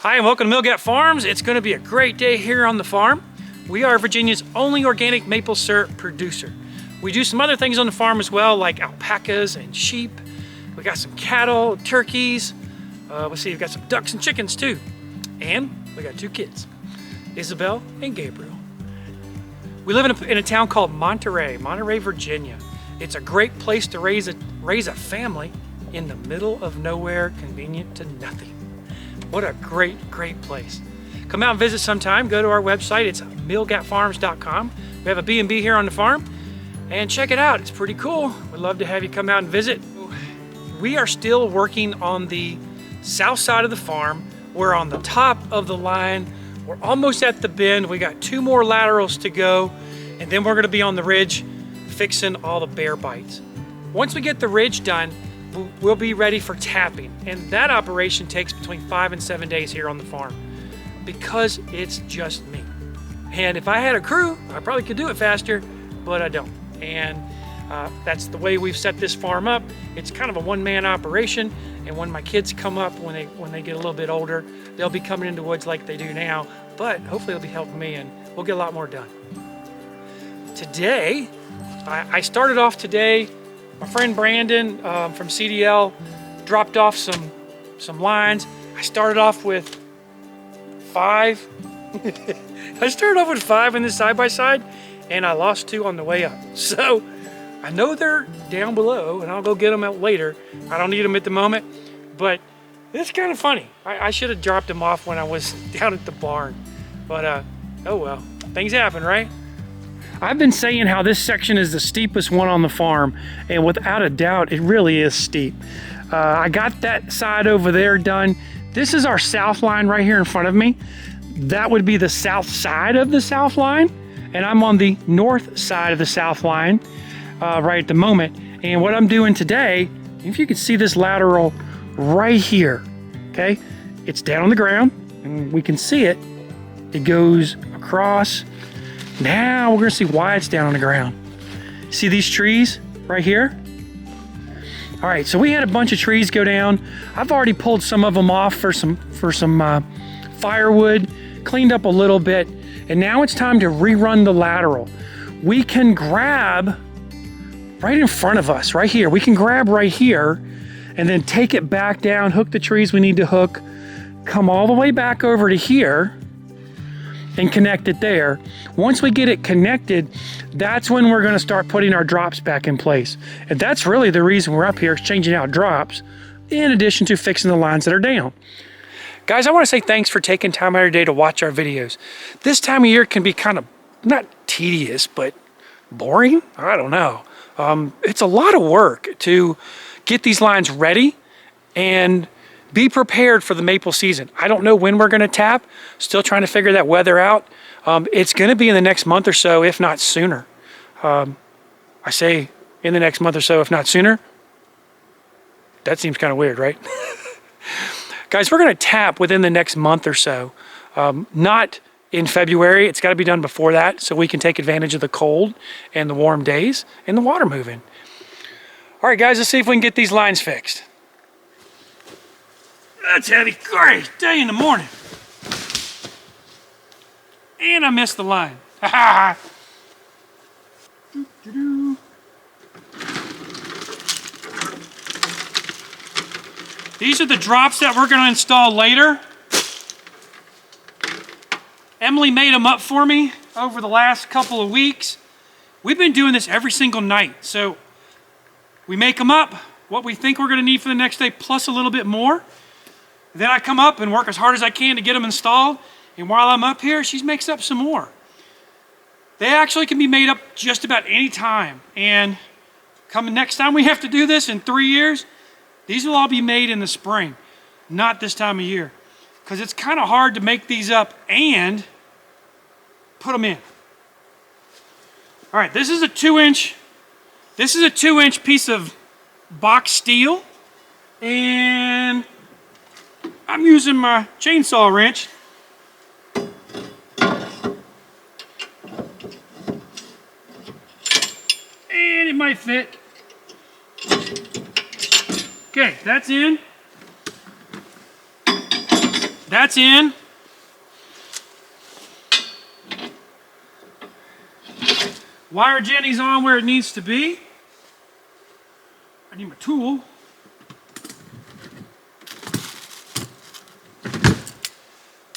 Hi and welcome to Millgap Farms. It's going to be a great day here on the farm. We are Virginia's only organic maple syrup producer. We do some other things on the farm as well, like alpacas and sheep. We got some cattle, turkeys. Let's see, we've got some ducks and chickens too. And we got two kids, Isabel and Gabriel. We live in a town called Monterey, Virginia. It's a great place to raise a family in the middle of nowhere, convenient to nothing. What a great place. Come out and visit sometime. Go to our website. It's millgapfarms.com. We have a B&B here on the farm, and check it out. It's pretty cool. We'd love to have you come out and visit. We are still working on the south side of the farm. We're on the top of the line. We're almost at the bend. We got 2 more laterals to go, and then we're going to be on the ridge fixing all the bear bites. Once we get the ridge done, we'll be ready for tapping, and that operation takes between 5 and 7 days here on the farm because it's just me. And if I had a crew, I probably could do it faster, but I don't. And that's the way we've set this farm up. It's kind of a one-man operation, and when my kids come up, when they get a little bit older, they'll be coming into the woods like they do now, but hopefully they'll be helping me, and we'll get a lot more done. Today, I started off today. My friend Brandon from CDL dropped off some lines. I started off with 5. I started off with 5 in this side-by-side, and I lost 2 on the way up. So I know they're down below, and I'll go get them out later. I don't need them at the moment, but it's kind of funny. I should have dropped them off when I was down at the barn, but oh well, things happen, right? I've been saying how this section is the steepest one on the farm, and without a doubt, it really is steep. I got that side over there done. This is our south line right here in front of me. That would be the south side of the south line, and I'm on the north side of the south line right at the moment. And what I'm doing today, if you can see this lateral right here, okay? It's down on the ground, and we can see it. It goes across. Now we're gonna see why it's down on the ground. See these trees right here? All right, so we had a bunch of trees go down. I've already pulled some of them off for some firewood, cleaned up a little bit, and now it's time to rerun the lateral. We can grab right in front of us, right here. We can grab right here and then take it back down, hook the trees we need to hook, come all the way back over to here, and connect it there. Once we get it connected, that's when we're gonna start putting our drops back in place. And that's really the reason we're up here, is changing out drops, in addition to fixing the lines that are down. Guys, I wanna say thanks for taking time out of your day to watch our videos. This time of year can be kind of, not tedious, but boring? I don't know. It's a lot of work to get these lines ready and be prepared for the maple season. I don't know when we're gonna tap. Still trying to figure that weather out. It's gonna be in the next month or so, if not sooner. I say in the next month or so, if not sooner. That seems kind of weird, right? Guys, we're gonna tap within the next month or so. Not in February. It's gotta be done before that so we can take advantage of the cold and the warm days and the water moving. All right, guys, let's see if we can get these lines fixed. That's heavy. Great day in the morning. And I missed the line. Ha ha ha. These are the drops that we're going to install later. Emily made them up for me over the last couple of weeks. We've been doing this every single night. So we make them up, what we think we're going to need for the next day, plus a little bit more. Then I come up and work as hard as I can to get them installed. And while I'm up here, she makes up some more. They actually can be made up just about any time. And coming next time we have to do this in 3 years, these will all be made in the spring, not this time of year. Because it's kind of hard to make these up and put them in. All right, this is a 2-inch piece of box steel. And I'm using my chainsaw wrench. And it might fit. Okay, that's in. That's in. Wire Jenny's on where it needs to be. I need my tool.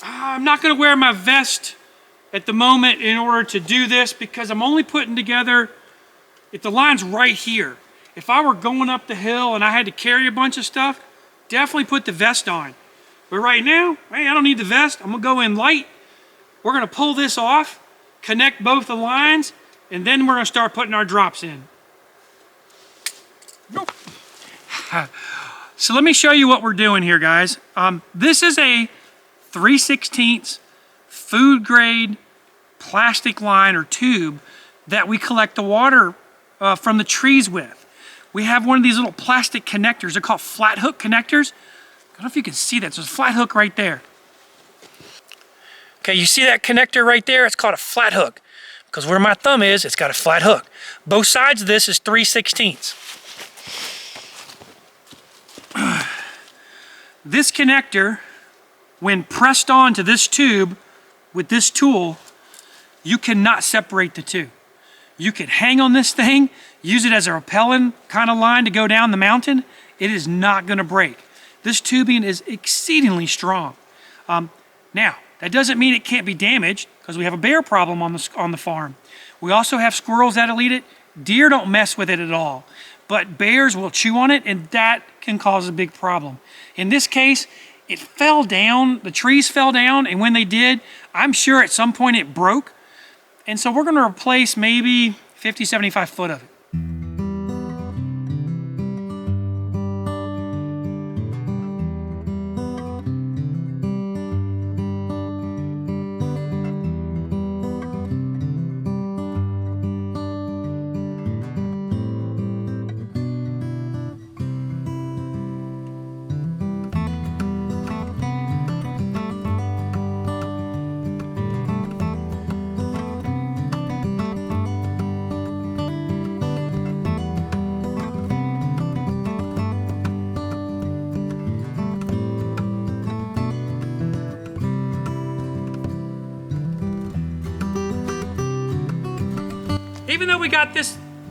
I'm not going to wear my vest at the moment in order to do this because I'm only putting together, if the line's right here. If I were going up the hill and I had to carry a bunch of stuff, definitely put the vest on. But right now, hey, I don't need the vest. I'm going to go in light. We're going to pull this off, connect both the lines, and then we're going to start putting our drops in. Nope. So let me show you what we're doing here, guys. This is a 3/16 food grade plastic line or tube that we collect the water from the trees with. We have one of these little plastic connectors. They're called flat hook connectors. I don't know if you can see that. So there's a flat hook right there. Okay, you see that connector right there? It's called a flat hook because where my thumb is, it's got a flat hook. Both sides of this is 3/16. This connector, when pressed onto this tube with this tool, you cannot separate the two. You can hang on this thing, use it as a rappelling kind of line to go down the mountain. It is not going to break. This tubing is exceedingly strong. Now, that doesn't mean it can't be damaged because we have a bear problem on the farm. We also have squirrels that'll eat it. Deer don't mess with it at all. But bears will chew on it, and that can cause a big problem. In this case, it fell down, the trees fell down, and when they did, I'm sure at some point it broke. And so we're going to replace maybe 50, 75 foot of it.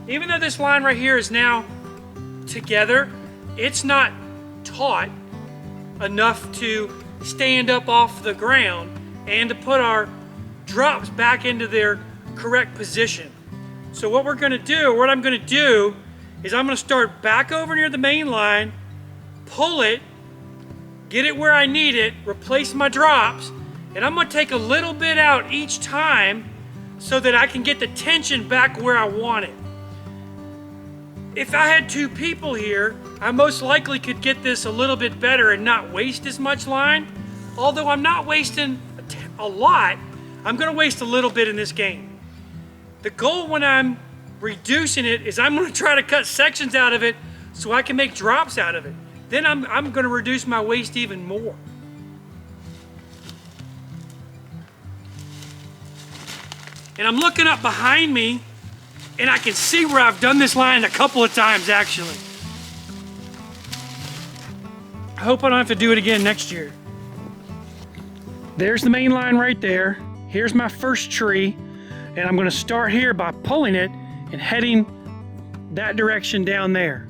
Even though this line right here is now together, it's not taut enough to stand up off the ground and to put our drops back into their correct position. So what I'm gonna do is I'm gonna start back over near the main line, pull it, get it where I need it, replace my drops, and I'm gonna take a little bit out each time so that I can get the tension back where I want it. If I had two people here, I most likely could get this a little bit better and not waste as much line. Although I'm not wasting a lot, I'm gonna waste a little bit in this game. The goal when I'm reducing it is I'm gonna try to cut sections out of it so I can make drops out of it. Then I'm gonna reduce my waste even more. And I'm looking up behind me and I can see where I've done this line a couple of times actually. I hope I don't have to do it again next year. There's the main line right there. Here's my first tree. And I'm gonna start here by pulling it and heading that direction down there.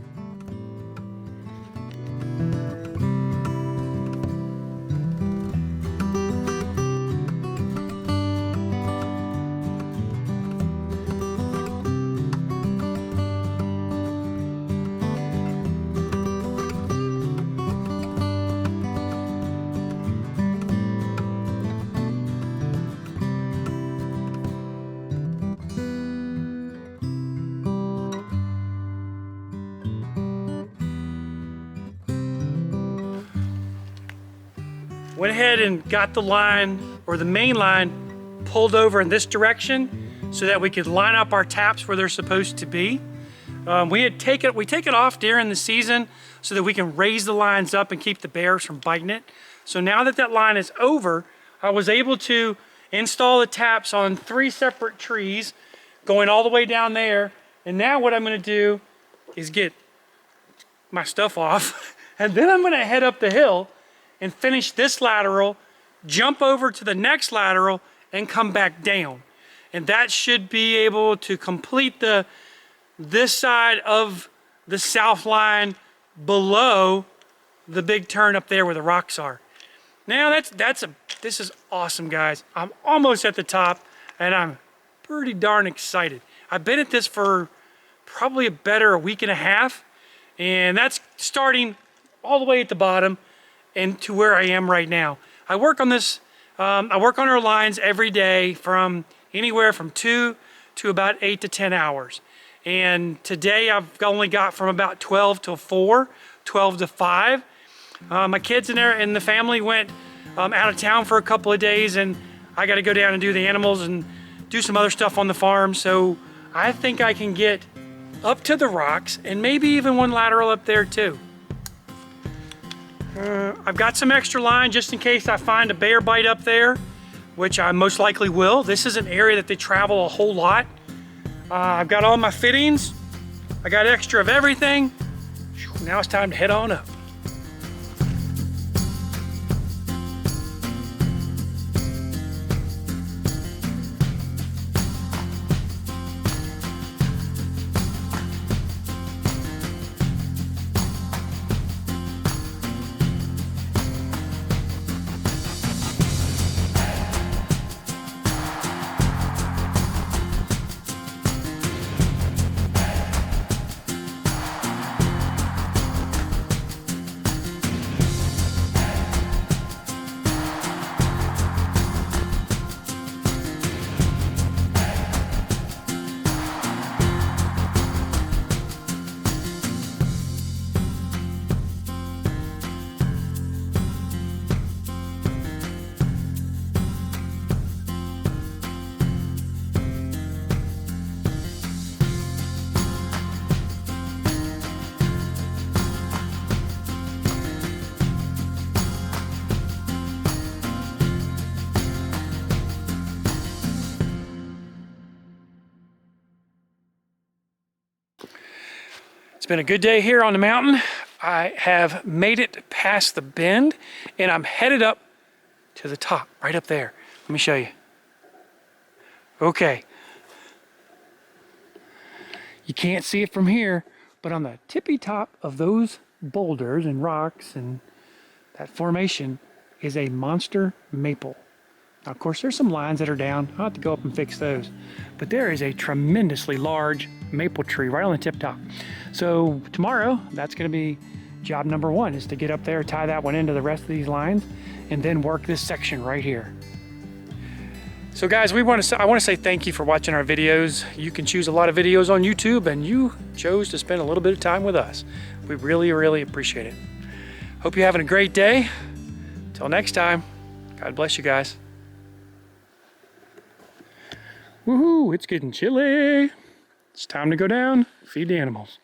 Went ahead and got the line, or the main line, pulled over in this direction so that we could line up our taps where they're supposed to be. We take it off during the season so that we can raise the lines up and keep the bears from biting it. So now that that line is over, I was able to install the taps on 3 separate trees going all the way down there. And now what I'm gonna do is get my stuff off and then I'm gonna head up the hill and finish this lateral, jump over to the next lateral, and come back down. And that should be able to complete this side of the south line below the big turn up there where the rocks are. Now this is awesome, guys. I'm almost at the top and I'm pretty darn excited. I've been at this for probably a week and a half, and that's starting all the way at the bottom and to where I am right now. I work on this, I work on our lines every day from anywhere from 2 to about 8 to 10 hours. And today I've only got from about 12 to 4, 12 to 5. My kids and the family went out of town for a couple of days, and I got to go down and do the animals and do some other stuff on the farm. So I think I can get up to the rocks and maybe even one lateral up there too. I've got some extra line just in case I find a bear bite up there, which I most likely will. This is an area that they travel a whole lot. I've got all my fittings. I got extra of everything. Now it's time to head on up. It's been a good day here on the mountain. I have made it past the bend and I'm headed up to the top, right up there. Let me show you. Okay. You can't see it from here, but on the tippy top of those boulders and rocks and that formation is a monster maple. Now, of course, there's some lines that are down. I'll have to go up and fix those. But there is a tremendously large maple tree right on the tip top. So tomorrow, that's going to be job number 1, is to get up there, tie that one into the rest of these lines, and then work this section right here. So guys, I want to say thank you for watching our videos. You can choose a lot of videos on YouTube, and you chose to spend a little bit of time with us. We really, really appreciate it. Hope you're having a great day. Till next time, God bless you guys. Woohoo, it's getting chilly. It's time to go down, feed the animals.